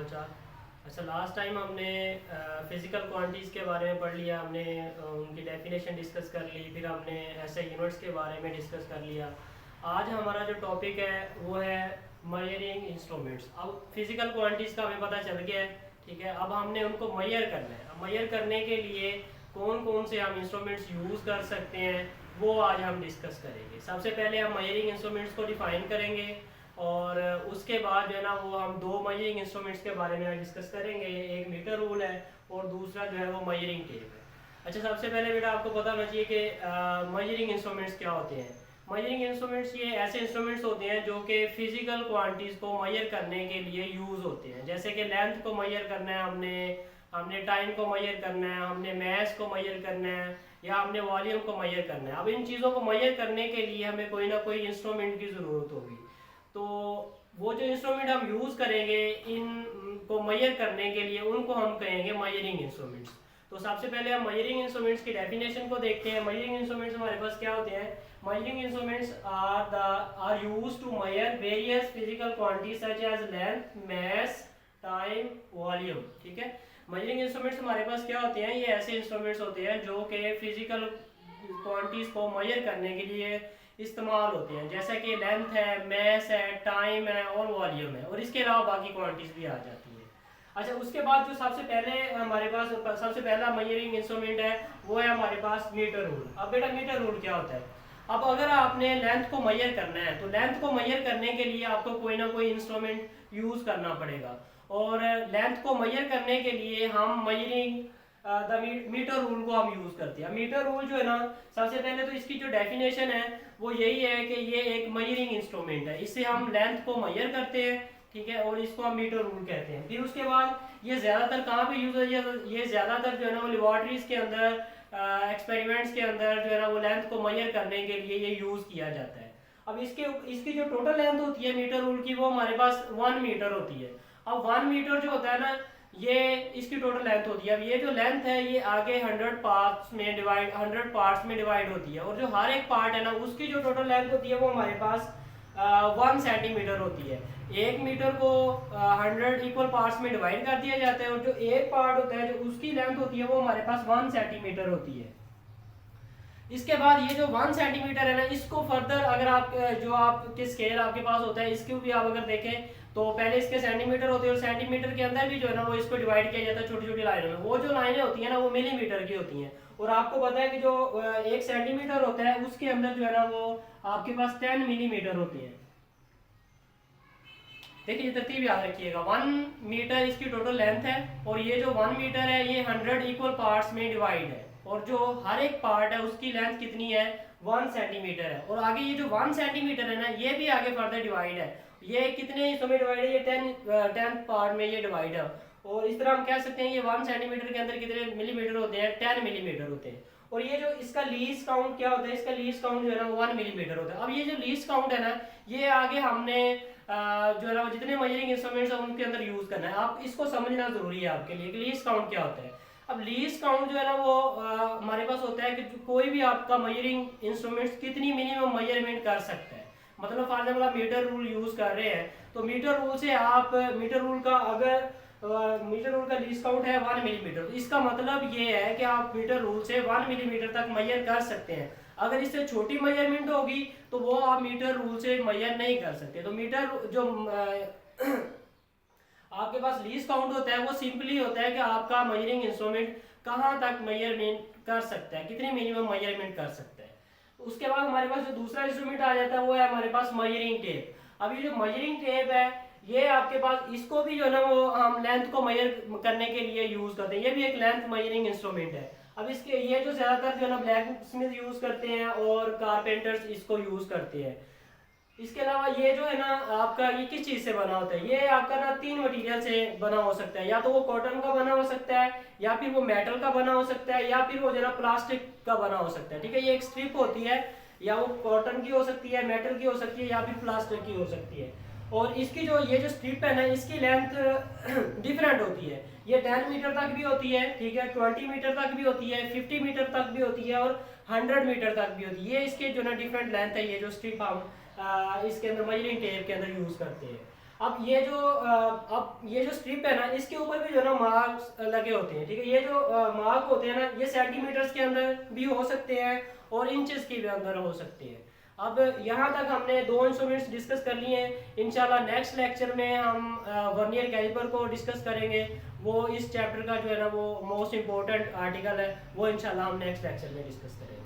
समाचार। अच्छा, last time हमने फिज़िकल क्वांटिटीज़ के बारे में पढ़ लिया, हमने उनकी डेफिनेशन डिस्कस कर ली, फिर हमने ऐसे यूनिट्स के बारे में डिस्कस कर लिया। आज हमारा जो टॉपिक है वो है मेजरिंग इंस्ट्रूमेंट्स। अब फिज़िकल क्वांटिटीज़ का हमें पता चल गया है, ठीक है। अब हमने उनको मेजर करना है। अब मेजर करने के लिए कौन कौन से हम इंस्ट्रूमेंट्स यूज़ कर सकते हैं वो आज हम डिस्कस करेंगे। सबसे पहले हम मेजरिंग इंस्ट्रूमेंट्स को डिफ़ाइन करेंगे और उसके बाद जो है ना वो हम दो मेजरिंग इंस्ट्रूमेंट्स के बारे में डिस्कस करेंगे। एक मीटर रूल है और दूसरा जो है वो मेजरिंग टेप है। अच्छा, सबसे पहले बेटा आपको पता होना चाहिए कि मेजरिंग इंस्ट्रूमेंट्स क्या होते हैं। मेजरिंग इंस्ट्रूमेंट्स ये ऐसे इंस्ट्रूमेंट्स होते हैं जो कि फिजिकल क्वांटिटीज़ को मेजर करने के लिए यूज़ होते हैं। जैसे कि लेंथ को मेजर करना है, हमने टाइम को मेजर करना है, हमने मास को मेजर करना है, या हमने वॉल्यूम को मेजर करना है। अब इन चीज़ों को मेजर करने के लिए हमें कोई ना कोई इंस्ट्रूमेंट की ज़रूरत होगी। तो वो जो इंस्ट्रूमेंट हम यूज़ करेंगे इन को मेजर करने के लिए उनको हम कहेंगे मेजरिंग इंस्ट्रूमेंट्स। तो सबसे पहले हम मेजरिंग इंस्ट्रूमेंट्स की डेफिनेशन को देखते हैं। मेजरिंग इंस्ट्रूमेंट्स हमारे पास क्या होते हैं। Measuring instruments are used to measure various physical quantities such as length, mass, time, volume, ठीक है। मेजरिंग इंस्ट्रूमेंट्स हमारे पास क्या होते हैं, ये ऐसे इंस्ट्रूमेंट्स होते हैं जो कि फिजिकल क्वांटिटीज को मेजर करने के लिए इस्तेमाल होते हैं। जैसे कि लेंथ है, मास है, टाइम है और वॉल्यूम है, और इसके अलावा बाकी क्वांटिटीज भी आ जाती है। अच्छा, उसके बाद जो सबसे पहले हमारे पास सबसे पहला मेजरिंग इंस्ट्रूमेंट है वो है हमारे पास मीटर रूल। अब बेटा मीटर रूल क्या होता है। अब अगर आपने लेंथ को मेजर करना है तो लेंथ को मेजर करने के लिए आपको कोई ना कोई इंस्ट्रूमेंट यूज करना पड़ेगा, और लेंथ को मेजर करने के लिए हम मेजरिंग द मीटर रूल को हम यूज करते हैं। मीटर रूल जो है ना, सबसे पहले तो इसकी जो डेफिनेशन है वो यही है कि ये एक मेजरिंग इंस्ट्रूमेंट है। इससे हम लेंथ को मेजर करते हैं, ठीक है, और इसको हम मीटर रूल कहते हैं। फिर उसके बाद ये ज्यादातर कहाँ पे यूज होती है, ये ज्यादातर जो है ना वो लेबोरेटरीज के अंदर, एक्सपेरिमेंट्स के अंदर जो है ना वो लेंथ को मेजर करने के लिए ये यूज किया जाता है। अब इसकी जो टोटल लेंथ होती है मीटर रूल की वो हमारे पास 1 मीटर होती है। अब 1 मीटर जो होता है ना, ये इसकी टोटल लेंथ होती है। अब ये जो लेंथ है ये आगे 100 पार्ट्स में डिवाइड होती है, और जो हर एक पार्ट है ना उसकी जो टोटल लेंथ होती है वो हमारे पास 1 सेंटीमीटर होती है। एक मीटर को 100 इक्वल पार्ट्स में डिवाइड कर दिया जाता है, और जो एक पार्ट होता है जो उसकी लेंथ होती है वो हमारे पास 1 सेंटीमीटर होती है। इसके बाद ये जो 1 सेंटीमीटर है ना, इसको फर्दर अगर आप जो आपके स्केल आपके पास होता है इसको भी आप अगर देखें तो पहले इसके सेंटीमीटर होते हैं, और सेंटीमीटर के अंदर भी जो है ना वो इसको डिवाइड किया जाता है छोटी छोटी लाइनों में। वो जो लाइनें होती हैं ना वो मिलीमीटर की होती हैं, और आपको पता है कि जो 1 सेंटीमीटर होता है उसके अंदर जो है ना वो आपके पास 10 मिलीमीटर होती है। देखिए, ये तरतीब याद रखिएगा। 1 मीटर इसकी टोटल लेंथ है, और ये जो 1 मीटर है ये 100 इक्वल पार्ट्स में डिवाइड है, और जो हर एक पार्ट है उसकी लेंथ कितनी है, 1 सेंटीमीटर है। और आगे ये जो 1 सेंटीमीटर है ना ये भी आगे फर्दर डिवाइड है। ये कितने हिस्सों में डिवाइड है, ये 10 पार्ट में ये डिवाइड है। और इस तरह हम कह सकते हैं ये 1 सेंटीमीटर के अंदर कितने मिलीमीटर होते हैं, 10 मिलीमीटर होते हैं। और ये जो इसका लीस्ट काउंट क्या होता है, इसका लीस्ट काउंट जो है ना 1 मिलीमीटर होता है। अब ये जो लीस्ट काउंट है ना ये आगे हमने जो है ना जितने मेजरिंग इंस्ट्रूमेंट्स हैं उनके अंदर यूज करना है। आप इसको समझना जरूरी है आपके लिए कि लीस्ट काउंट क्या होता है। अब लीस्ट काउंट जो है ना वो हमारे पास होता है कि कोई भी आपका मेजरिंग इंस्ट्रूमेंट्स कितनी मिनिमम मेजरमेंट कर सकता है। मतलब फॉर एग्जाम्पल आप मीटर रूल यूज कर रहे हैं तो मीटर रूल से आप मीटर रूल का लीस्ट काउंट है 1 मिलीमीटर, इसका मतलब ये है कि आप मीटर रूल से 1 मिलीमीटर तक मेजर कर सकते हैं। अगर इससे छोटी मेजरमेंट होगी तो वो आप मीटर रूल से मेजर नहीं कर सकते। तो मीटर जो आपके पास लीस्ट काउंट होता है वो सिंपली होता है कि आपका मेजरिंग इंस्ट्रूमेंट कहाँ तक मेजरमेंट कर सकता है, कितनी मिनिमम मेजरमेंट कर सकता है। उसके बाद हमारे पास जो दूसरा इंस्ट्रूमेंट आ जाता है वो है हमारे पास मेजरिंग टेप। अब ये जो मेजरिंग टेप है ये आपके पास, इसको भी जो है ना वो हम लेंथ को मेजर करने के लिए यूज करते हैं। ये भी एक लेंथ मेजरिंग इंस्ट्रूमेंट है। अब इसके ये जो ज्यादातर जो है ना ब्लैक स्मिथ यूज करते हैं और कारपेंटर्स इसको यूज करते हैं। इसके अलावा ये जो है ना आपका ये किस चीज से बना होता है, ये आपका ना 3 मटेरियल से बना हो सकता है। या तो वो कॉटन का बना हो सकता है, या फिर वो मेटल का बना हो सकता है, या फिर वो जो है ना प्लास्टिक का बना हो सकता है, ठीक है। ये एक स्ट्रिप होती है, या वो कॉटन की हो सकती है, मेटल की हो सकती है, या फिर प्लास्टिक की हो सकती है। और इसकी जो ये जो स्ट्रिप है ना इसकी लेंथ डिफरेंट होती है। ये 10 मीटर तक भी होती है, ठीक है, 20 मीटर तक भी होती है, 50 मीटर तक भी होती है, और 100 मीटर तक भी होती है। ये इसके जो ना डिफरेंट लेंथ है, ये जो स्ट्रिप हम इसके अंदर मेजरिंग टेप के अंदर यूज करते हैं। अब ये जो स्ट्रिप है ना, इसके ऊपर भी जो ना मार्क्स लगे होते हैं, ठीक है। ये जो मार्क होते हैं ना, ये सेंटीमीटर्स के अंदर भी हो सकते हैं और इंचेस के भी अंदर हो सकते हैं। अब यहाँ तक हमने दो इंस्ट्रूमेंट्स डिस्कस कर लिए हैं। इंशाल्लाह नेक्स्ट लेक्चर में हम वर्नियर कैलिपर को डिस्कस करेंगे। वो इस चैप्टर का जो है ना वो मोस्ट इम्पोर्टेंट आर्टिकल है, वो इंशाल्लाह हम नेक्स्ट लेक्चर में डिस्कस करेंगे।